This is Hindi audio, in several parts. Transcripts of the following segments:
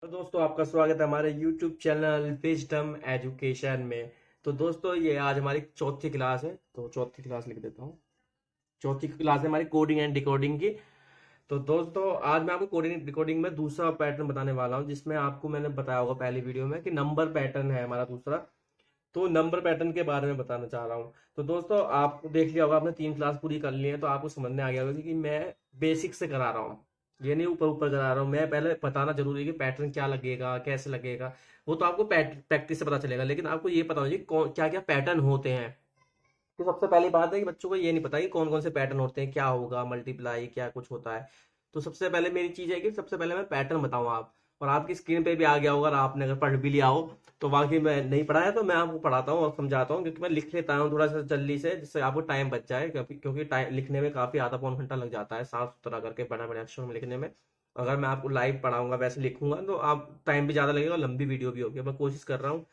तो दोस्तों आपका स्वागत है हमारे YouTube चैनल विजडम एजुकेशन में। तो दोस्तों ये आज हमारी चौथी क्लास है, तो चौथी क्लास लिख देता हूँ। चौथी क्लास है हमारी कोडिंग एंड डिकोडिंग की। तो दोस्तों आज मैं आपको कोडिंग डिकोडिंग में दूसरा पैटर्न बताने वाला हूँ, जिसमें आपको मैंने बताया होगा पहली वीडियो में कि नंबर पैटर्न है हमारा दूसरा। तो नंबर पैटर्न के बारे में बताना चाह रहा हूँ। तो दोस्तों आपको देख लिया होगा, आपने 3 क्लास पूरी कर ली है, तो आपको समझ में आ गया होगा कि मैं बेसिक से करा रहा हूँ। ये नहीं ऊपर ऊपर करा रहा हूँ। मैं पहले बताना जरूरी है कि पैटर्न क्या लगेगा, कैसे लगेगा। वो तो आपको प्रैक्टिस से पता चलेगा, लेकिन आपको ये पता होना चाहिए कौन क्या क्या पैटर्न होते हैं। तो सबसे पहली बात है कि बच्चों को ये नहीं पता कि कौन कौन से पैटर्न होते हैं, क्या होगा मल्टीप्लाई, क्या कुछ होता है। तो सबसे पहले मेरी चीज है कि सबसे पहले मैं पैटर्न बताऊं आप, और आपकी स्क्रीन पे भी आ गया होगा, और आपने अगर पढ़ भी लिया हो तो बाकी मैं नहीं पढ़ा है तो मैं आपको पढ़ाता हूँ और समझाता हूँ, क्योंकि मैं लिख लेता हूँ थोड़ा सा जल्दी से, जिससे आपको टाइम बच जाए। क्योंकि टाइम लिखने में काफी आधा पौन घंटा लग जाता है साफ सुथरा करके बड़ा बड़े अक्षरों में लिखने में। अगर मैं आपको लाइव पढ़ाऊंगा वैसे लिखूंगा तो आप टाइम भी ज्यादा लगेगा और लंबी वीडियो भी होगी। मैं कोशिश कर रहा हूँ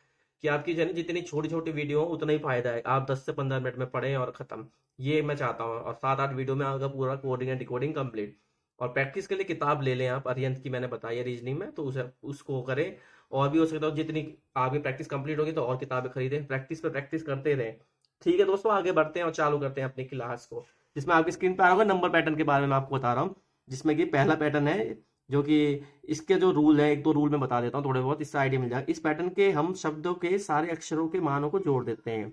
कि आपकी जो है ना जितनी छोटी छोटी वीडियो हो उतना ही फायदा है, आप 10 से 15 मिनट में पढ़ें और खत्म। ये मैं चाहता हूँ, और 7-8 वीडियो में आपका पूरा कोडिंग एंड डिकोडिंग कंप्लीट। और प्रैक्टिस के लिए किताब ले लें आप, अरिहंत की मैंने बताई है रीजनिंग में, तो उसे उसको करें। और भी हो सकता है जितनी आपकी प्रैक्टिस कंप्लीट होगी तो और किताबें खरीदें, प्रैक्टिस पे प्रैक्टिस करते रहें। ठीक है दोस्तों, आगे बढ़ते हैं और चालू करते हैं अपनी क्लास को, जिसमें आपकी स्क्रीन पर आ होगा नंबर पैटर्न के बारे में आपको बता रहा हूँ। जिसमें कि पहला पैटर्न है, जो कि इसके जो रूल है, एक दो रूल मैं बता देता हूँ थोड़े बहुत, इससे आइडिया मिल जाएगा। इस पैटर्न के हम शब्दों के सारे अक्षरों के मानों को जोड़ देते हैं।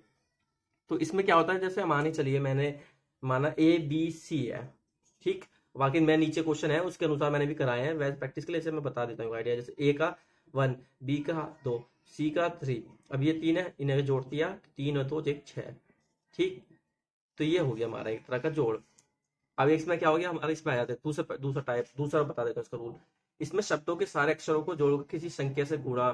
तो इसमें क्या होता है, जैसे माने चलिए मैंने माना ABC है, ठीक। बाकी मैं नीचे क्वेश्चन है उसके अनुसार मैंने भी कराए हैं, वैसे प्रैक्टिस के लिए इसे मैं बता देता हूँ आइडिया। जैसे A का 1, B का 2, C का 3। अब ये 3 है, इन्हें जोड़ दिया, 3 और 2 6। ठीक। तो ये हो गया हमारा एक तरह का जोड़। अब इसमें क्या हो गया हमारा, इसमें आ जाते हैं दूसरा दूसरा टाइप, दूसरा बता देता हूँ इसका रूल। इसमें शब्दों के सारे अक्षरों को जोड़कर किसी संख्या से गुणा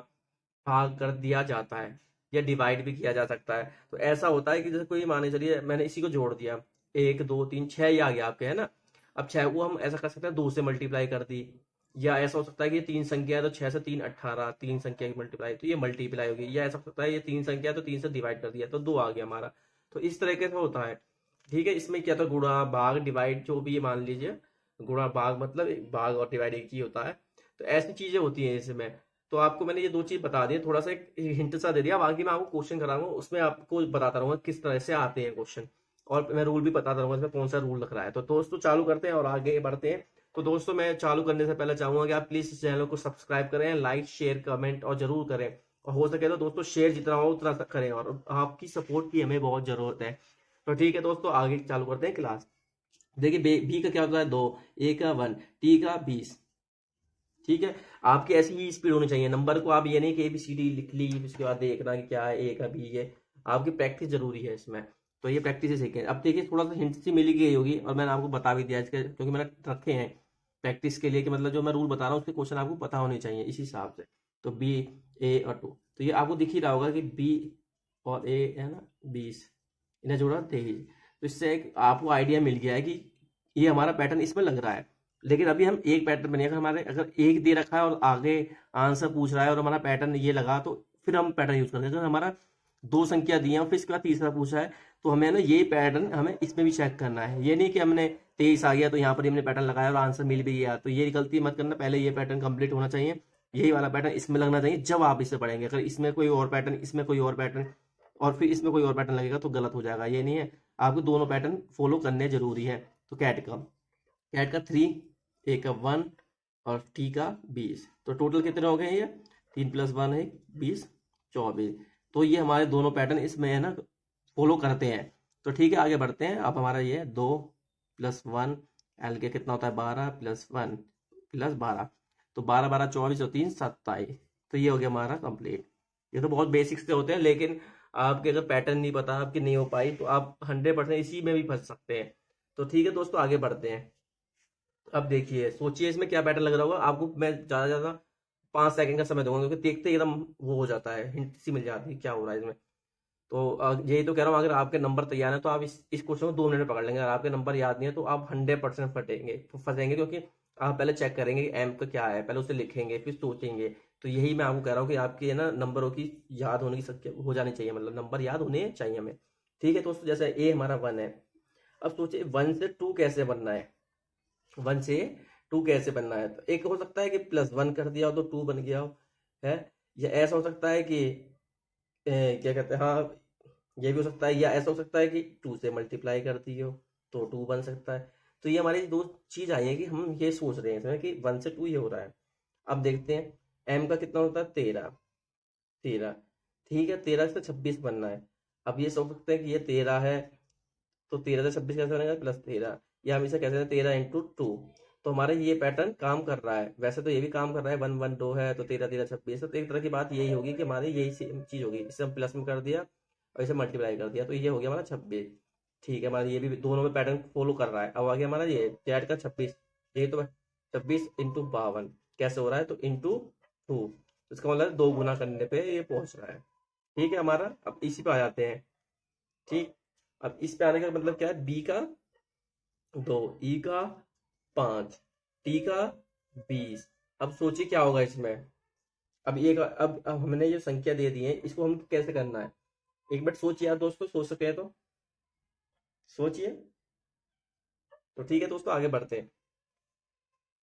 भाग कर दिया जाता है, या डिवाइड भी किया जा सकता है। तो ऐसा होता है कि जैसे कोई माने चलिए मैंने इसी को जोड़ दिया, 1 2 3 6 ये आ गया आपके, है ना। अब 6 को हम ऐसा कर सकते हैं 2 से मल्टीप्लाई कर दी, या ऐसा हो सकता है कि ये 3 संख्या है तो 6 से 3 18, 3 संख्या की मल्टीप्लाई तो ये मल्टीप्लाई होगी, या ऐसा हो सकता है ये 3 संख्या है तो 3 से डिवाइड कर दिया तो 2 आ गया हमारा। तो इस तरीके से होता है। ठीक है, इसमें क्या था, गुणा भाग डिवाइड जो भी ये मान लीजिए, गुणा भाग मतलब भाग और डिवाइड एक ही होता है। तो ऐसी चीजें होती हैं इसमें। तो आपको मैंने ये दो चीज बता दी, थोड़ा सा एक हिंट सा दे दिया, बाकी मैं आपको क्वेश्चन कराऊंगा उसमें आपको बताता रहूंगा किस तरह से आते हैं क्वेश्चन। और मैं रूल भी बताता रहूंगा इसमें कौन सा रूल लग रहा है। तो दोस्तों चालू करते हैं और आगे बढ़ते हैं। तो दोस्तों मैं चालू करने से पहले चाहूंगा कि आप प्लीज इस चैनल को सब्सक्राइब करें, लाइक शेयर कमेंट और जरूर करें। और हो सके तो दोस्तों शेयर जितना हो उतना करें, और आपकी सपोर्ट की हमें बहुत जरूरत है। तो ठीक है दोस्तों, आगे चालू करते हैं क्लास। देखिए बी का क्या होता है 2, A का 1, T का 20। ठीक है, आपकी ऐसी ही स्पीड होनी चाहिए। नंबर को आप ये नहीं कि ABCD लिख ली उसके बाद देखना कि क्या है A का B है। आपकी प्रैक्टिस जरूरी है इसमें। तो ये प्रैक्टिस से सीखें। अब देखिए थोड़ा सा हिंट सी मिली गई होगी, और मैंने आपको बता भी दिया इसके, क्योंकि मैंने रखे हैं प्रैक्टिस के लिए कि मतलब जो मैं रूल बता रहा हूँ उसके क्वेश्चन आपको पता होने चाहिए इस हिसाब से। तो B A और 2, तो ये आपको दिख ही रहा होगा कि B और A है ना 20, इन्हें जोड़ा 23। तो इससे एक आपको आइडिया मिल गया है कि ये हमारा पैटर्न इसमें लग रहा है। लेकिन अभी हम एक पैटर्न बनेगा, हमारे अगर एक दे रखा है और आगे आंसर पूछ रहा है और हमारा पैटर्न ये लगा, तो फिर हम पैटर्न यूज करते हैं। अगर हमारा 2 संख्या दी है और फिर इसके बाद तीसरा पूछा है, तो हमें ना ये पैटर्न हमें इसमें भी चेक करना है। ये नहीं कि हमने 23 आ गया तो यहाँ पर हमने पैटर्न लगाया और आंसर मिल भी गया, तो ये गलती मत करना। पहले ये पैटर्न कंप्लीट होना चाहिए, यही वाला पैटर्न इसमें लगना चाहिए जब आप इसे पढ़ेंगे। अगर इसमें कोई और पैटर्न, इसमें कोई और पैटर्न और फिर इसमें कोई और पैटर्न लगेगा तो गलत हो जाएगा। ये नहीं है, आपको दोनों पैटर्न फॉलो करने जरूरी है। तो कैट का 3, A का 1 और T का 20। तो टोटल कितने हो गए ये, 3 + 1 है 20, 24। तो ये हमारे दोनों पैटर्न इसमें है ना फॉलो करते हैं। तो ठीक है, आगे बढ़ते हैं। अब हमारा ये 2 + 1 एल के कितना होता है, 12 + 1 + 12। तो 12 12 24 और 3 27। तो ये हो गया हमारा कंप्लीट। ये तो बहुत बेसिक से होते हैं, लेकिन आपके अगर पैटर्न नहीं पता, आपकी नहीं हो पाई, तो आप 100% इसी में भी फंस सकते हैं। तो ठीक है दोस्तों, आगे बढ़ते हैं। अब देखिए सोचिए इसमें क्या पैटर्न लग रहा होगा आपको। मैं ज्यादा से ज्यादा 5 सेकंड का समय दूंगा, क्योंकि देखते ही एकदम वो हो जाता है, हिंट सी मिल जाती है क्या हो रहा है इसमें। तो यही तो कह रहा हूँ, अगर आपके नंबर तैयार है तो आप इस क्वेश्चन को 2 मिनट में पकड़ लेंगे। अगर आपके नंबर याद नहीं है तो आप 100% फंसेंगे, क्योंकि आप पहले चेक करेंगे कि एम का क्या है, पहले उसे लिखेंगे फिर सोचेंगे। तो यही मैं आपको कह रहा हूँ कि आपके है ना नंबरों की याद होने की हो जानी चाहिए, मतलब नंबर याद होने चाहिए हमें। ठीक है दोस्तों, जैसे A हमारा 1 है। अब सोचिए 1 से 2 कैसे बनना है। 1 से टू कैसे बनना है, तो एक हो सकता है कि +1 कर दिया हो तो 2 बन गया हो, है। या ऐसा हो सकता है कि क्या कहते हैं, हाँ, ये भी हो सकता है। या ऐसा हो सकता है कि 2 से मल्टीप्लाई कर दिए हो तो 2 बन सकता है। तो ये हमारी दो चीज आई है कि हम ये सोच रहे हैं इसमें कि 1 से 2 ये हो रहा है। अब देखते हैं m का कितना होता है, 13। 13, ठीक है, 13 से 26 बनना है। अब ये सोच सकते हैं कि ये 13 है, तो 13 से 26 कैसे बनेगा, +13। या हम इसे कैसे हैं, 13 × 2। तो हमारे ये पैटर्न काम कर रहा है। वैसे तो ये भी काम कर रहा है, 1 1 2 है तो 13 13 26। तो एक तरह की बात यही होगी कि हमारी यही सेम चीज होगी, इसे हम प्लस में कर दिया और इसे मल्टीप्लाई कर दिया, तो ये हो गया हमारा 26। ठीक है, हमारा ये भी दोनों में पैटर्न फॉलो कर रहा है। अब आ गया हमारा ये जेड का 26। ये तो 26 × 52 कैसे हो रहा है, तो ×2। इसका मतलब 2 गुना करने पे ये पहुंच रहा है। ठीक है हमारा, अब इसी पे आ जाते हैं। ठीक, अब इस पे आने का मतलब क्या है, बी का 2, ई का 5, टी का 20। अब सोचिए क्या होगा इसमें। अब ये अब हमने ये संख्या दे दी है, इसको हम कैसे करना है, एक बार सोचिए यार दोस्तों, सोच सके हैं तो सोचिए। तो ठीक है दोस्तों, आगे बढ़ते हैं।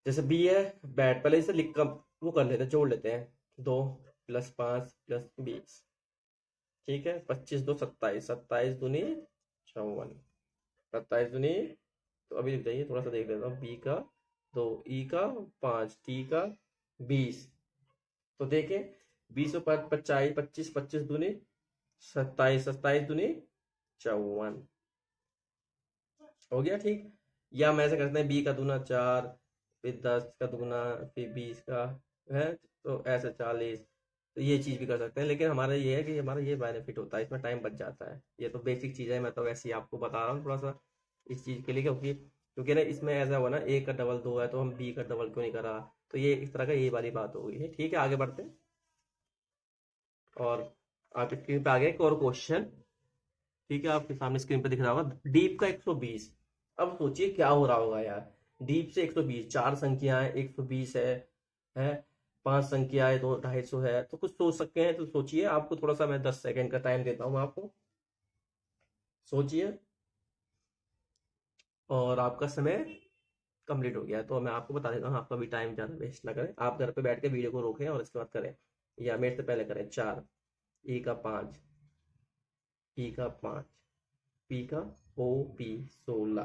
जैसे बी है, बैट पहले इसे लिख कर वो कर लेते हैं, जोड़ लेते हैं। 2 + 5 + 20, ठीक है, 25 2 27, 27 दूनी 54, 27 दूनी, तो अभी रुक जाइए, थोड़ा सा देख लेता हूँ। बी का 2, ई का 5, टी का 20। तो देखें, 20 और 5 25, 25 25 दूनी 27, 27 दूनी 54, हो गया ठीक। या हम ऐसे करते हैं, बी का दूना 4, फिर 10 का दूना, फिर 20 का, है, तो ऐसे 40। तो ये चीज भी कर सकते हैं, लेकिन हमारा ये है कि हमारा ये बेनिफिट होता है, इसमें टाइम बच जाता है। ये तो बेसिक चीज है, मैं तो वैसे ही आपको बता रहा हूँ थोड़ा सा इस चीज के लिए, क्योंकि क्योंकि ना इसमें ऐसा हुआ ना, ए का डबल 2 है तो हम बी का डबल क्यों नहीं करा। तो ये इस तरह का ये वाली बात हो गई है। ठीक है, आगे बढ़ते हैं। और आपकी स्क्रीन पे आ गया एक और क्वेश्चन। ठीक है, आपके सामने स्क्रीन पे दिख रहा होगा, डीप का 120। अब सोचिए क्या हो रहा होगा यार, डीप से 120, चार संख्याएं 120 है, पांच संख्याएं दो 250 है, तो कुछ सोच सकते हैं। तो सोचिए, आपको थोड़ा सा मैं 10 सेकंड का टाइम देता हूँ आपको, सोचिए। और आपका समय कंप्लीट हो गया है, तो मैं आपको बता देता हूँ, आपका भी टाइम ज़्यादा वेस्ट ना करें, आप घर पे बैठ के वीडियो को रोकें और इसके बाद करें, या मेरे से पहले करें। 4, ई का 5, ई का 5, पी का OP 16,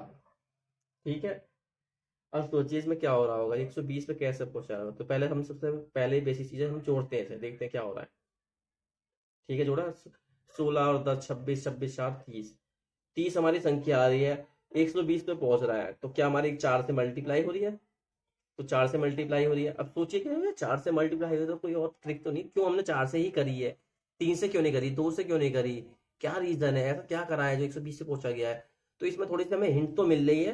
ठीक है। अब सोचिए इसमें क्या हो रहा होगा, 120 पे कैसे पहुंचा होगा। तो पहले हम सबसे पहले बेसिक चीजें हम जोड़ते हैं, इसे देखते हैं क्या हो रहा है। ठीक है, जोड़ा, 16 और 10 26, 26 4 30, 30 हमारी संख्या आ रही है, 120 पे पहुंच रहा है, तो क्या हमारी 4 से मल्टीप्लाई हो रही है, तो 4 से मल्टीप्लाई हो रही है। अब सोचिए कि 4 से मल्टीप्लाई हो रही है, तो कोई और ट्रिक तो नहीं, क्यों हमने 4 से ही करी है, 3 से क्यों नहीं करी, 2 से क्यों नहीं करी, क्या रीजन है, ऐसा क्या करा है जो 120 से पहुंचा गया है। तो इसमें थोड़ी सी हमें हिंट तो मिल रही है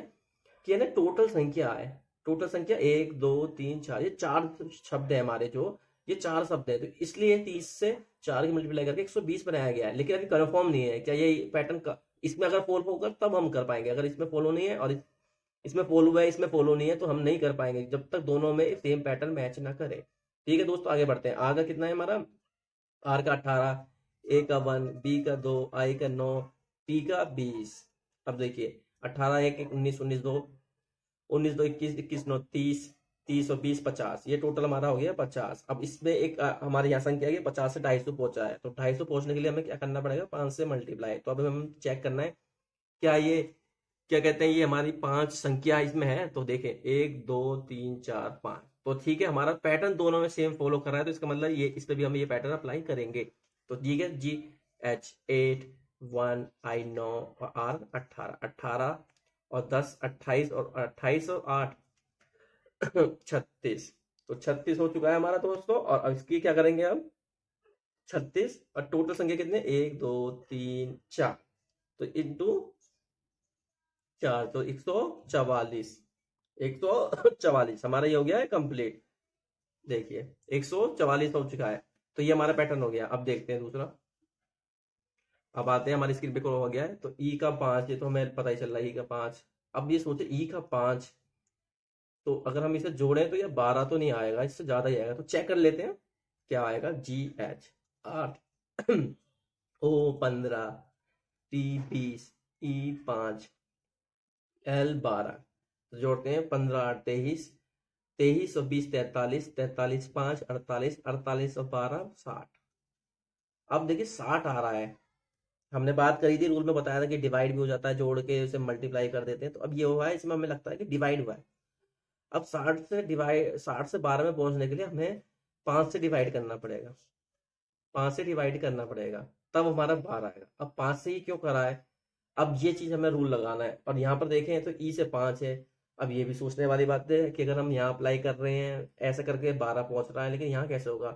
कि है ना, टोटल संख्या है, टोटल संख्या 1 2 3 4, ये 4 शब्द है हमारे जो, ये 4 शब्द है, तो इसलिए 30 से 4 की मल्टीप्लाई करके 120 बनाया गया है। लेकिन अभी कंफर्म नहीं है क्या ये पैटर्न का इसमें अगर फॉलो होगा तब हम कर पाएंगे, अगर इसमें फॉलो नहीं है और इसमें फॉलो हुआ है, इसमें फॉलो नहीं है, तो हम नहीं कर पाएंगे जब तक दोनों में सेम पैटर्न मैच ना करे। ठीक है दोस्तों, आगे बढ़ते हैं। आर का कितना है हमारा, आर का 18, ए का 1, बी का 2, आई का 9, टी का 20। अब देखिए, 18 1 1 19 19 2, 19 2 21 21 9 30, 30 और 20 50, ये टोटल हमारा हो गया 50। अब इसमें एक हमारे यहाँ संख्या है 50 से 250 पहुंचा है, तो 250 पहुंचने के लिए हमें क्या करना पड़ेगा, 5 से मल्टीप्लाई। तो अब हम चेक करना है क्या ये, क्या कहते हैं, ये हमारी 5 संख्या इसमें है, तो देखें 1 2 3 4 5, तो ठीक है, हमारा पैटर्न दोनों में सेम फॉलो कर रहा है, तो इसका मतलब ये इस पे भी हम ये पैटर्न अप्लाई करेंगे। तो ठीक है, GH 8 1 I 9 और R 18, 18 और 10 28, और 28 और 8 36, तो 36 हो चुका है हमारा दोस्तों। और अब इसकी क्या करेंगे हम, 36 और टोटल संख्या कितने, 1 2 3 4, तो इंटू 4, तो 144, 144 हमारा ये हो गया है कंप्लीट। देखिए 144 हो चुका है, तो ये हमारा पैटर्न हो गया। अब देखते हैं दूसरा। अब आते हैं, हमारी स्क्रीन पे हो गया है, तो ई का 5, ये तो हमें पता ही चल रहा है, ई का 5। अब ये सोचे ई का 5, तो अगर हम इसे जोड़ें तो ये 12 तो नहीं आएगा, इससे ज्यादा ही आएगा, तो चेक कर लेते हैं क्या आएगा। GH 8, O 15, T 20, E 5, L 12, तो जोड़ते हैं, 15 8 23, 23 और 20 43, 43 5 48, 48 और 12 60। अब देखिए 60 आ रहा है। हमने बात करी थी, रूल में बताया था कि डिवाइड भी हो जाता है, जोड़ के उसे मल्टीप्लाई कर देते हैं। तो अब ये हुआ है, इसमें हमें लगता है कि डिवाइड हुआ है। अब 60 से 12 में पहुंचने के लिए हमें 5 से डिवाइड करना पड़ेगा। 5 से डिवाइड करना पड़ेगा, तब हमारा 12 आएगा। अब 5 से ही क्यों करा है, अब ये चीज हमें रूल लगाना है। और यहाँ पर देखें तो ई से 5 है। अब ये भी सोचने वाली बात है कि अगर हम यहाँ अप्लाई कर रहे हैं ऐसा करके 12 पहुंच रहा है, लेकिन यहाँ कैसे होगा।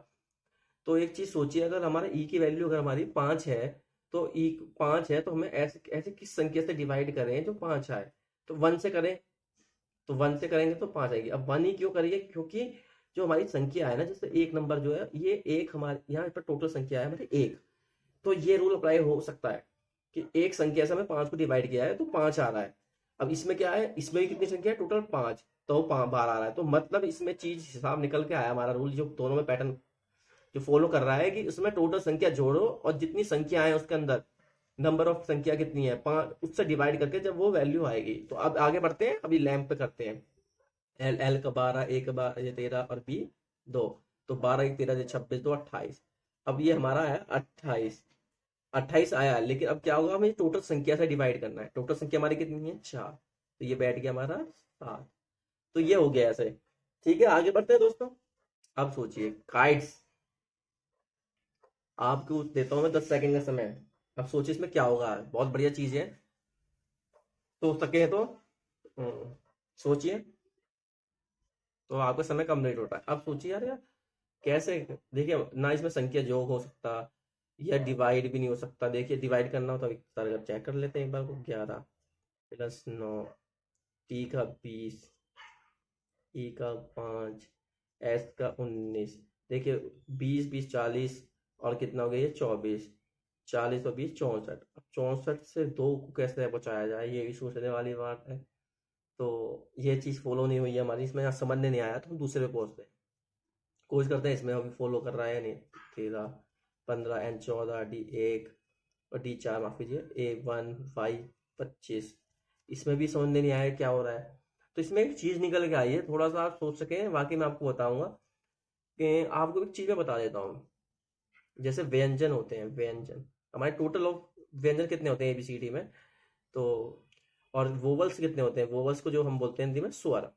तो एक चीज सोचिए, अगर हमारा ई की वैल्यू अगर हमारी 5 है, तो ई 5 है, तो हमें ऐसे ऐसे किस संख्या से डिवाइड करें जो 5 आए। तो 1 से करें, तो 1 से करेंगे तो 5 आएगी। अब 1 ही क्यों करिए, क्योंकि जो हमारी संख्या है ना, जैसे एक नंबर जो है, ये एक हमारे यहाँ पर टोटल संख्या है हमारी एक। तो ये रूल अप्लाई हो सकता है कि एक संख्या से हमें 5 को डिवाइड किया है तो 5 आ रहा है। अब इसमें क्या है, इसमें भी कितनी संख्या है, टोटल 5, तो 12 आ रहा है। तो मतलब इसमें चीज हिसाब निकल के आया हमारा रूल, जो दोनों में पैटर्न जो फॉलो कर रहा है कि उसमें टोटल संख्या जोड़ो और जितनी संख्या है उसके अंदर नंबर ऑफ संख्या कितनी है 5, उससे डिवाइड करके जब वो वैल्यू आएगी। तो अब आगे बढ़ते हैं, अभी लैंप पे करते हैं। एल एल का 12, ए का 12, ये 13 और बी 2। तो 12 एक 13 26 2 28। अब ये हमारा है 28। 28 आया, लेकिन अब क्या होगा, हमें टोटल संख्या से डिवाइड करना है। टोटल संख्या हमारी कितनी है 4, तो ये बैठ गया हमारा 7। तो ये हो गया ऐसे। ठीक है, आगे बढ़ते हैं दोस्तों। अब सोचिए काइट्स, आपको देता हूं मैं 10 सेकंड का समय। अब सोचिए इसमें क्या होगा, बहुत बढ़िया चीज है, सोच सके तो सोचिए। तो आपका समय कंप्लीट होता है। अब सोचिए यार, कैसे, देखिए ना इसमें संख्या जोड़ हो सकता या डिवाइड भी नहीं हो सकता। देखिए डिवाइड करना हो तो अभी चेक कर लेते हैं एक बार को। 11 + 9, टी का 20, ई का 5, एस का 19। देखिए 20 20 40 और कितना हो गया ये 24। 40 और 20 64। अब 64 से 2 को कैसे बचाया जाए, ये भी सोचने वाली बात है। तो ये चीज़ फॉलो नहीं हुई है हमारी, इसमें यहाँ समझ में नहीं आया, तो हम दूसरे पे पहुंचते हैं। कोशिश करते हैं इसमें अभी फॉलो कर रहा है या नहीं। 13 15 N 14 D 1 और D 4, माफ कीजिए, A 1 5 25। इसमें भी समझ में नहीं आया क्या हो रहा है। तो इसमें एक चीज निकल के आई है, थोड़ा सा आप सोच सकें, बाकी मैं आपको बताऊंगा कि आपको एक चीज मैं बता देता हूँ। जैसे व्यंजन होते हैं, व्यंजन हमारे टोटल ऑफ व्यंजन कितने होते हैं एबीसीडी में। तो और वोवल्स कितने होते हैं, वोवल्स को जो हम बोलते हैं हिंदी में स्वर।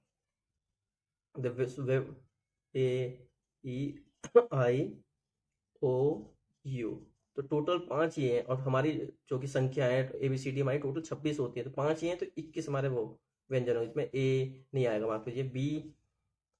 ए ई आई ओ यू। तो टोटल 5 ये हैं, और हमारी जो कि संख्या है एबीसीडी हमारी टोटल 26 होती है। तो 5 ये हैं, तो 21 हमारे वो व्यंजन हो। इसमें ए नहीं आएगा, माफ कीजिए, बी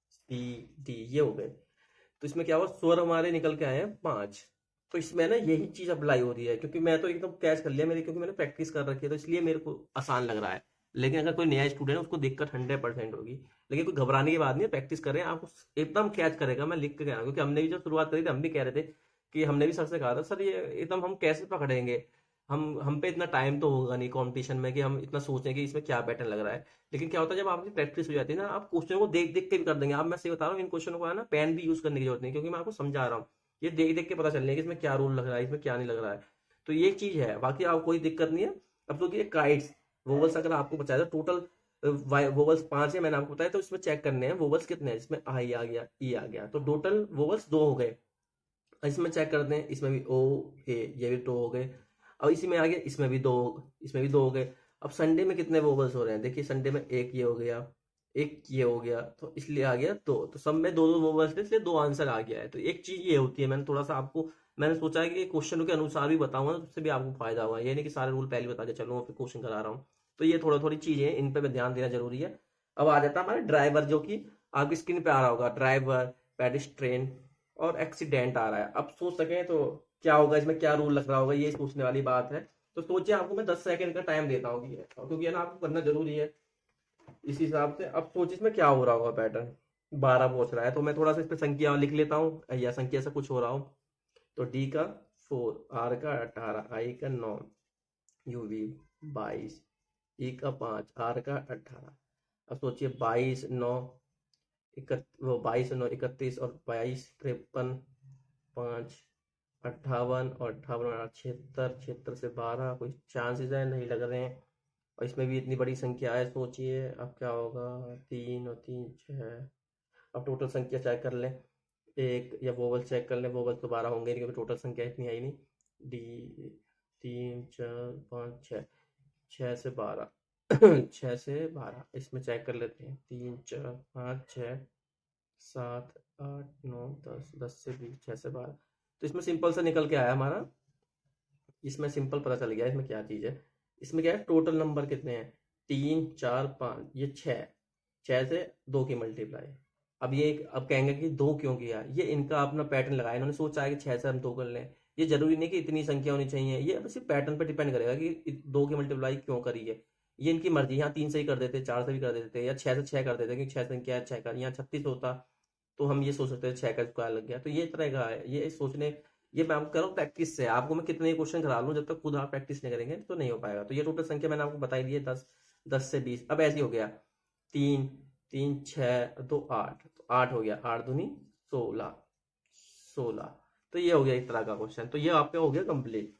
सी डी ये हो गए। तो इसमें क्या हुआ, स्वर हमारे निकल के आए हैं 5। तो इसमें ना यही चीज अप्लाई हो रही है, क्योंकि मैं तो एकदम कैच कर लिया मेरी, क्योंकि मैंने प्रैक्टिस कर रखी है, तो इसलिए मेरे को आसान लग रहा है। लेकिन अगर कोई नया स्टूडेंट है उसको दिक्कत 100% होगी। लेकिन कोई घबराने की बात नहीं है, प्रैक्टिस करें, आपको एकदम कैच करेगा। मैं लिख के कह रहा हूँ, क्योंकि हमने भी जब शुरुआत करी थी हम भी कह रहे थे कि हमने भी सर से कहा था, सर ये एकदम हम कैसे पकड़ेंगे, हम पे इतना टाइम तो होगा नहीं कंपटीशन में कि हम इतना सोचें कि इसमें क्या पैटर्न लग रहा है। लेकिन क्या होता है, जब आपकी प्रैक्टिस हो जाती है ना, आप क्वेश्चन को देख देख के भी कर देंगे। आप, मैं सही बता रहा हूँ, इन क्वेश्चन को है ना पेन भी यूज करने की जरूरत नहीं, क्योंकि मैं आपको समझा रहा हूँ। ये देख देख के पता चल रहा है कि इसमें क्या रूल लग रहा है, इसमें क्या नहीं लग रहा है। तो ये चीज है, बाकी आपको कोई दिक्कत नहीं है। अब तो ये काइट्स वोवल्स अगर आपको बचाया था, टोटल वोवल्स 5 है मैंने आपको बताया, तो इसमें चेक करने हैं वोवल्स कितने हैं। इसमें आई आ गया, ई आ गया, तो टोटल वोवल्स 2 हो गए। इसमें चेक करते हैं, इसमें भी ओ ए, ये भी 2 हो गए। अब इसी में आ गया, इसमें भी 2, इसमें भी 2 हो गए। अब संडे में कितने वोवल्स हो रहे हैं, देखिए संडे में एक ये हो गया, एक ये हो गया, तो इसलिए आ गया 2। तो सब में 2 2 वोवल्स थे, इसलिए 2 आंसर आ गया है। तो एक चीज ये होती है, मैंने थोड़ा सा आपको, मैंने सोचा है कि क्वेश्चन के अनुसार भी बताऊंगा, तो उससे भी आपको फायदा होगा। ये नहीं कि सारे रूल पहले बता के चलो फिर क्वेश्चन करा रहा हूँ। तो ये थोड़ा थोड़ी चीजें इन पे ध्यान देना जरूरी है। अब आ जाता है हमारे ड्राइवर, जो कि आपकी स्क्रीन पे आ रहा होगा, ड्राइवर, पेडिस्ट्रेन और एक्सीडेंट आ रहा है। अब सोच सकें तो क्या होगा, इसमें क्या रूल लग रहा होगा, ये सोचने वाली बात है। तो सोचिए, आपको मैं 10 सेकंड का टाइम देता हूँ, क्योंकि है ना आपको करना जरूरी है इस हिसाब से। अब सोचिए इसमें क्या हो रहा होगा पैटर्न। 12 पहुंच रहा है, तो मैं थोड़ा सा इस पे संख्या लिख लेता हूँ, या संख्या से कुछ हो रहा हो। तो डी का 4, आर का 18, आई का 9, यूवी 22, ई का 5, आर का 18। अब सोचिए 22 9 वो 22 9 31 और 22 53 5 58 और 58 76, 76 से 12, कोई चांसेस है नहीं लग रहे हैं। और इसमें भी इतनी बड़ी संख्या है, सोचिए अब क्या होगा। 3 और 3 6, अब टोटल संख्या चेक कर लें, एक या वोवल चेक कर लें, वोवल तो 12 होंगे नहीं क्योंकि टोटल संख्या इतनी आई नहीं। डी 3 4 5 6, 6 से 12 6 से 12 इसमें चेक कर लेते हैं। 3 4 5 6 7 8 9 10, 10 से 20, 6 से 12। तो इसमें सिंपल सा निकल के आया हमारा, इसमें सिंपल पता चल गया इसमें क्या चीज़ है। इसमें क्या है, टोटल नंबर कितने हैं, 3 4 5, ये 6, 6 से 2 की मल्टीप्लाई। अब कहेंगे कि 2 क्यों किया, ये इनका अपना पैटर्न लगाया, इन्होंने सोचा है कि 6 से हम 2 कर लें। ये जरूरी नहीं कि इतनी संख्या होनी चाहिए, ये अब सिर्फ पैटर्न पर डिपेंड करेगा कि 2 की मल्टीप्लाई क्यों करी है। ये इनकी मर्जी, यहाँ 3 से ही कर देते, 4 से भी कर देते, या 6 से 6 कर देते, क्योंकि 6 संख्या है, 6 का यहाँ 36 होता तो हम ये सोच सकते हैं 6 का स्क्वायर लग गया। तो ये तरह का है ये सोचने, ये मैं आपको कह रहा हूँ प्रैक्टिस से। आपको मैं कितने क्वेश्चन करा लूँ, जब तक खुद आप प्रैक्टिस नहीं करेंगे तो नहीं हो पाएगा। तो ये टोटल संख्या मैंने आपको बताई दी है 10, 10 से 20। अब ऐसे ही हो गया, 3 3 6 2 8, तो 8 हो गया, 8 दूनी 16, 16। तो ये हो गया एक तरह का क्वेश्चन, तो ये आपका हो गया कंप्लीट।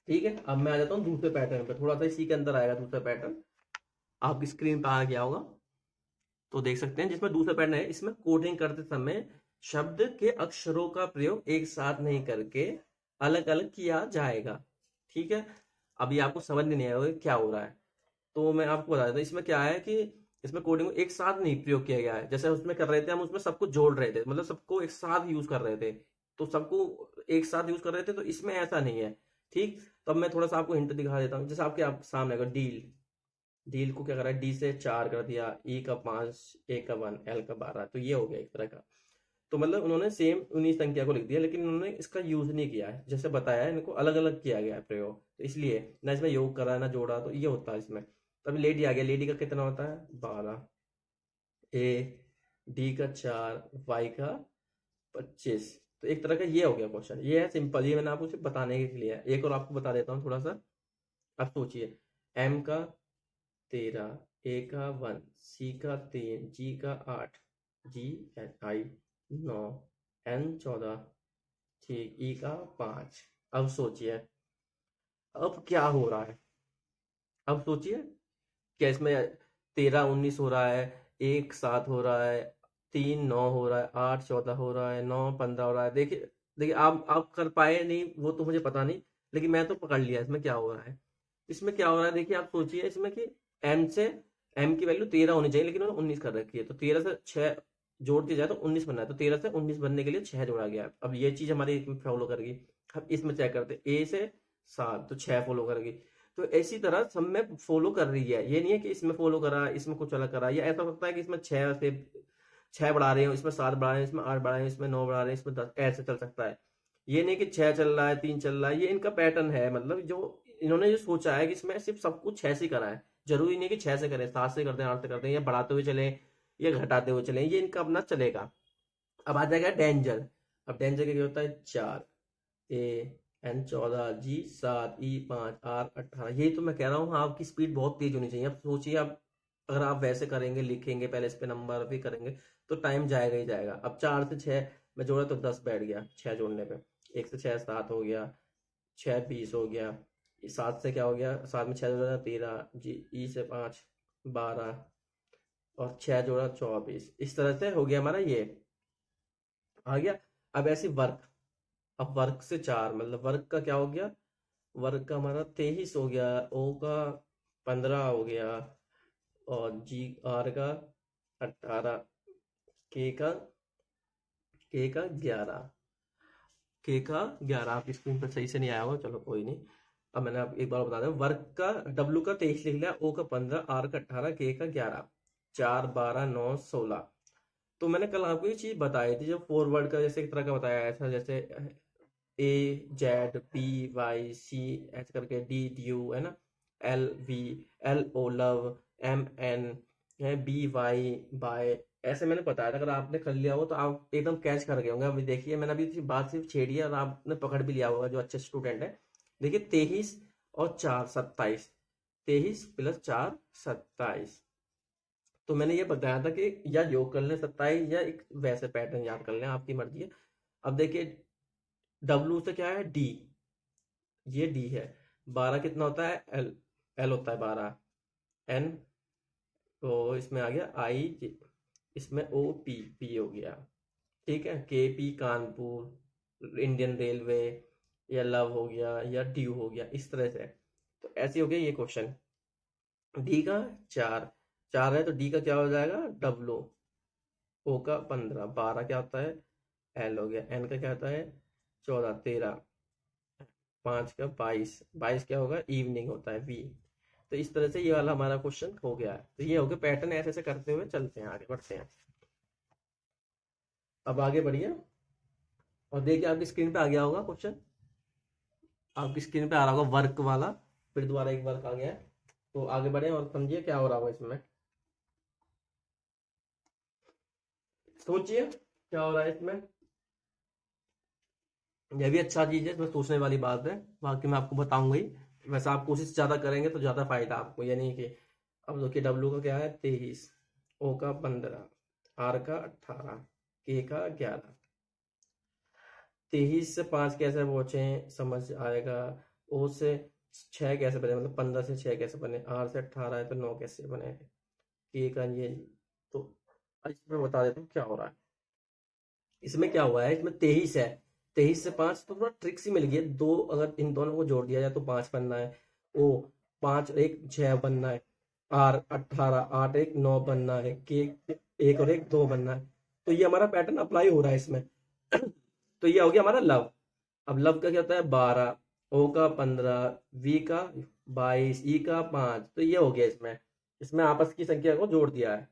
ठीक है, अब मैं आ जाता हूँ दूसरे पैटर्न पे, थोड़ा सा इसी के अंदर आएगा दूसरा पैटर्न, आपकी स्क्रीन पे आ गया होगा तो देख सकते हैं। जिसमें दूसरा पैटर्न है, इसमें कोडिंग करते समय शब्द के अक्षरों का प्रयोग एक साथ नहीं करके अलग अलग किया जाएगा। ठीक है, अभी आपको समझ नहीं आएगा क्या हो रहा है, तो मैं आपको बता देता हूँ। इसमें क्या है कि इसमें कोडिंग को एक साथ नहीं प्रयोग किया गया है, जैसे उसमें कर रहे थे हम, उसमें सबको जोड़ रहे थे, मतलब सबको एक साथ यूज कर रहे थे, तो सबको एक साथ यूज कर रहे थे, तो इसमें ऐसा नहीं है। ठीक, तो अब मैं थोड़ा सा आपको हिंट दिखा देता हूँ। जैसे आपके आप सामने आएगा डील, डील को क्या करा है, डी से 4 कर दिया, ई का 5, ए का 1, एल का 12, तो ये हो गया एक तरह का। तो मतलब उन्होंने सेम उन्हीं संख्या को लिख दिया, लेकिन उन्होंने इसका यूज नहीं किया है, जैसे बताया है इनको अलग अलग किया गया है प्रयोग, तो इसलिए ना इसमें योग करा ना जोड़ा, तो ये होता है इसमें। तब लेडी आ गया, लेडी का कितना होता है 12, ए डी का 4, वाई का 25। तो एक तरह का ये हो गया क्वेश्चन, ये है सिंपल, ये मैंने आपको सिर्फ बताने के लिए है। एक और आपको बता देता हूँ थोड़ा सा, आप सोचिए, एम का 13, ए का 1, सी का 3, जी का 8, जी एन आई 9, एन 14, ठीक, ई का 5। अब सोचिए अब क्या हो रहा है, अब सोचिए क्या इसमें 13 19 हो रहा है, 1 7 हो रहा है, 3 9 हो रहा है, 8 14 हो रहा है, 9 15 हो रहा है। देखिए देखिए, आप कर पाए नहीं वो तो मुझे पता नहीं, लेकिन मैं तो पकड़ लिया इसमें क्या हो रहा है। इसमें क्या हो रहा है, देखिए आप सोचिए इसमें कि एम से, एम की वैल्यू 13 होनी चाहिए, लेकिन उन्होंने 19 कर रखी है, तो 13 से 6 जोड़ दिया जाए तो 19 बनना है, तो 13 से 19 बनने के लिए 6 जोड़ा गया है। अब ये चीज हमारी फॉलो करेगी। अब इसमें चेक करते, ए से 7, तो 6 फॉलो करेगी। तो इसी तरह सब में फॉलो कर रही है, ये नहीं है कि इसमें फॉलो करा इसमें कुछ अलग करा, या ऐसा हो सकता है कि इसमें 6 बढ़ा रहे हो, इसमें 7 बढ़ा रहे हैं, इसमें 8 बढ़ा रहे हैं, इसमें 9 बढ़ा रहे हैं, इसमें 10, ऐसे चल सकता है। ये नहीं कि 6 चल रहा है 3 चल रहा है, ये इनका पैटर्न है, मतलब जो इन्होंने जो सोचा है कि इसमें सिर्फ सब कुछ 6 से करा है। जरूरी नहीं कि 6 से करें, 7 से करते हैं, 8 से करते हैं, या बढ़ाते हुए चले या घटाते हुए चले, ये इनका अपना चलेगा। अब आ जाएगा डेंजर। अब डेंजर का क्या होता है, 4, A N 14, ji 7, E 5, are 18। यही तो मैं कह रहा हूँ, हाँ, आपकी स्पीड बहुत तेज होनी चाहिए। अब सोचिए आप, अगर आप वैसे करेंगे, लिखेंगे पहले इस पे नंबर भी करेंगे, तो टाइम जाएगा ही जाएगा। अब 4 से 6 में जोड़ा तो 10 बैठ गया, 6 जोड़ने पे, 1 से 6 7 हो गया, 6 20 हो गया, 7 से क्या हो गया, 7 में 6 जोड़ा 13, जी ई से 5 12, और 6 जोड़ा 24। इस तरह से हो गया हमारा ये आ गया। अब ऐसे वर्क, अब वर्क से 4, मतलब वर्क का क्या हो गया, वर्ग का हमारा 23 हो गया, ओ का 15 हो गया, और जी आर का 18, के का के का 11, के का 11। आपकी स्क्रीन पर सही से नहीं आया होगा, चलो कोई नहीं। अब मैंने आप एक बार बता दें, वर्ग का डब्ल्यू का 23 लिख लिया, ओ का 15, आर का 18, के का 11, 4 12 9 16। तो मैंने कल आपको ये चीज बताई थी, जो फॉरवर्ड का जैसे एक तरह का बताया था, जैसे A Z P Y C ऐसे करके, डी ड्यू है ना, L V, L O love, M N है, बी वाई बाय, ऐसे मैंने बताया था। अगर आपने कर लिया हो तो आप एकदम कैच कर गए होंगे। अभी देखिए मैंने अभी बात सिर्फ छेड़ी है और आपने पकड़ भी लिया होगा जो अच्छे स्टूडेंट है। देखिए 23 और 4 27, 23 प्लस 4 27। तो मैंने ये बताया था कि या योग कर लें 27, या एक वैसे पैटर्न याद कर लें, आपकी मर्जी है। अब देखिए डब्लू से क्या है, डी, ये डी है। 12 कितना होता है, एल, एल होता है 12, एन, तो इसमें आ गया आई, इसमें ओ पी, पी हो गया, ठीक है। के पी कानपुर, इंडियन रेलवे, या लव हो गया, या ड्यू हो गया, इस तरह से। तो ऐसे हो गया ये क्वेश्चन। डी का 4, 4 है तो डी का क्या हो जाएगा, डब्लो। ओ का 15, 12 क्या होता है, एल हो गया। एन का क्या होता है, 14, 13, 5 का 22, 22 क्या होगा, इवनिंग होता है, वी। तो इस तरह से ये वाला हमारा क्वेश्चन हो गया है। तो ये हो गया पैटर्न, ऐसे ऐसे करते हुए चलते हैं, आगे बढ़ते हैं। अब आगे बढ़िए और देखिए आपकी स्क्रीन पे आ गया होगा क्वेश्चन, आपकी स्क्रीन पे आ रहा होगा वर्क वाला, फिर दोबारा एक वर्क आ गया है। तो आगे बढ़े और समझिए क्या हो रहा होगा इसमें, सोचिए क्या हो रहा है इसमें। यह भी अच्छा चीज है, इसमें सोचने वाली बात है, बाकी मैं आपको बताऊंगा ही। वैसे आप कोशिश ज्यादा करेंगे तो ज्यादा फायदा आपको, ये नहीं कि। अब देखिए डब्ल्यू का क्या है 23, ओ का 15, आर का 18, के का 11। 23 से 5 कैसे पहुंचे समझ आएगा, ओ से 6 कैसे बने, मतलब 15 से 6 कैसे बने, आर से 18 है तो 9 कैसे बने, के का ये। तो आज मैं बता देता हूँ क्या हो रहा है। इसमें क्या हुआ है, इसमें 23 है, 23 से 5 तो थोड़ा ट्रिक सी मिल गई है। दो अगर इन दोनों को जोड़ दिया जाए तो 5 बनना है, ओ 5 एक 6 बनना है, आर 18, 8 एक 9 बनना है, के एक और एक 2 बनना है। तो ये हमारा पैटर्न अप्लाई हो रहा है इसमें। तो ये हो गया हमारा लव। अब लव का क्या होता है 12, ओ का 15, वी का 22, ई का 5। तो ये हो गया इसमें, इसमें आपस की संख्या को जोड़ दिया है।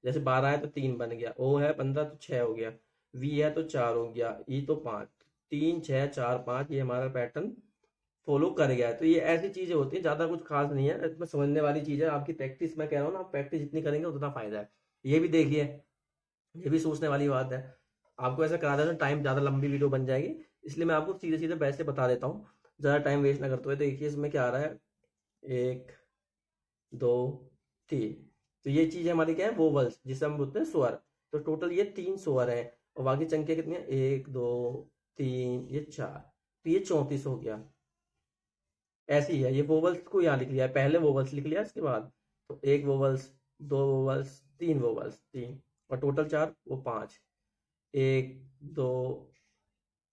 जैसे 12 है तो 3 बन गया, ओ है 15 तो 6 हो गया, वी है तो 4 हो गया, ई तो 5। 3 6 4 5 ये हमारा पैटर्न फॉलो कर गया है। तो ये ऐसी चीजें होती हैं, ज्यादा कुछ खास नहीं है इसमें, समझने वाली चीज है। आपकी प्रैक्टिस मैं कह रहा हूँ ना, आप प्रैक्टिस जितनी करेंगे उतना फायदा है। ये भी देखिए, ये भी सोचने वाली बात है। आपको ऐसा करा दें तो टाइम ज़्यादा लंबी वीडियो बन जाएगी, इसलिए मैं आपको सीधे सीधे वैसे बता देता हूँ, ज़्यादा टाइम वेस्ट ना करते हुए। तो देखिए इसमें क्या आ रहा है, 1 2 3। तो ये चीज़ हमारी क्या है, वोवल्स, जिसे हम बोलते हैं स्वर। तो टोटल ये 3 स्वर हैं, और बाकी संख्या कितनी है, 1 2 3 ये 4। तो ये 34 हो गया। ऐसे ही है, ये वोवल्स को यहाँ लिख लिया है, पहले वोवल्स लिख लिया इसके बाद। तो एक वोवल्स, दो वोवल्स, तीन वोवल्स, तीन, और टोटल 4 वो 5। 1 2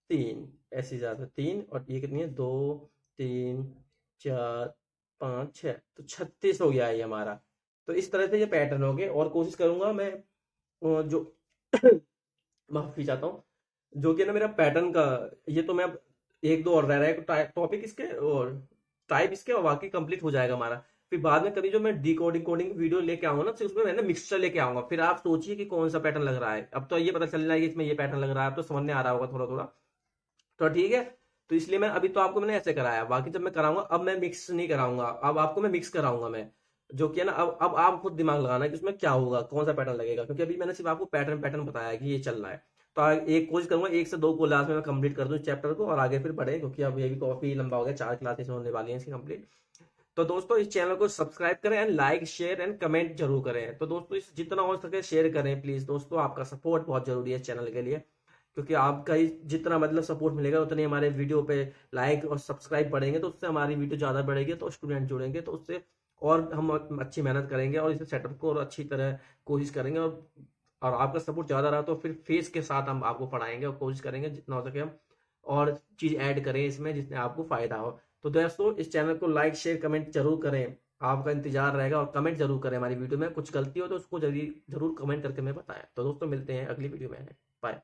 3, ऐसी ज्यादा 3, और ये कितनी है, 2 3 4 5 6, तो 36 हो गया है ये हमारा। तो इस तरह से ये पैटर्न हो गए, और कोशिश करूंगा मैं जो माफी चाहता हूँ, जो कि ना मेरा पैटर्न का, ये तो मैं अब एक दो और रह रहा है टॉपिक इसके, और टाइप इसके, और बाकी कंप्लीट हो जाएगा हमारा। फिर बाद में कभी जो मैं डिकोडिंग कोडिंग वीडियो लेके आऊंगा ना, तो उसमें मैं ना मिक्सचर लेके आऊंगा, फिर आप सोचिए कि कौन सा पैटर्न लग रहा है। अब तो ये पता चल रहा है कि इसमें ये पैटर्न लग रहा है, अब तो समझ में आ रहा होगा थोड़ा थोड़ा। तो ठीक है। तो इसलिए मैं अभी तो आपको मैंने ऐसे कराया, बाकी जब मैं कराऊंगा अब मैं मिक्स नहीं कराऊंगा, अब आपको मैं मिक्स कराऊंगा मैं, जो कि है ना, अब आप खुद दिमाग लगाना कि उसमें क्या होगा, कौन सा पैटर्न लगेगा, क्योंकि अभी मैंने सिर्फ आपको पैटर्न पैटर्न बताया कि ये चल रहा है। तो एक कोशिश करूंगा 1 से 2 क्लास में मैं कंप्लीट कर दूं इस चैप्टर को, और आगे फिर बढ़े, क्योंकि अब ये भी काफी लंबा हो गया, 4 क्लासेस होने वाली हैं इसकी कंप्लीट। तो दोस्तों इस चैनल को सब्सक्राइब करें, and like share and comment जरूर करें। तो दोस्तों इस जितना हो सके शेयर करें प्लीज दोस्तों, आपका सपोर्ट बहुत जरूरी है इस चैनल के लिए, क्योंकि आपका ही जितना मतलब सपोर्ट मिलेगा उतनी हमारे वीडियो पे लाइक और सब्सक्राइब बढ़ेंगे, तो उससे हमारी वीडियो ज़्यादा बढ़ेगी, तो स्टूडेंट जुड़ेंगे, तो उससे और हम अच्छी मेहनत करेंगे, और इस सेटअप को और अच्छी तरह कोशिश करेंगे। और आपका सपोर्ट ज़्यादा रहा तो फिर फेस के साथ हम आपको पढ़ाएंगे, और कोशिश करेंगे जितना हो सके हम और चीज़ ऐड करें इसमें जिससे आपको फ़ायदा हो। तो दोस्तों इस चैनल को लाइक शेयर कमेंट जरूर करें, आपका इंतजार रहेगा, और कमेंट जरूर करें हमारी वीडियो में, कुछ गलती हो तो उसको जरूर जरूर कमेंट करके हमें बताएं। तो दोस्तों मिलते हैं अगली वीडियो में, बाय।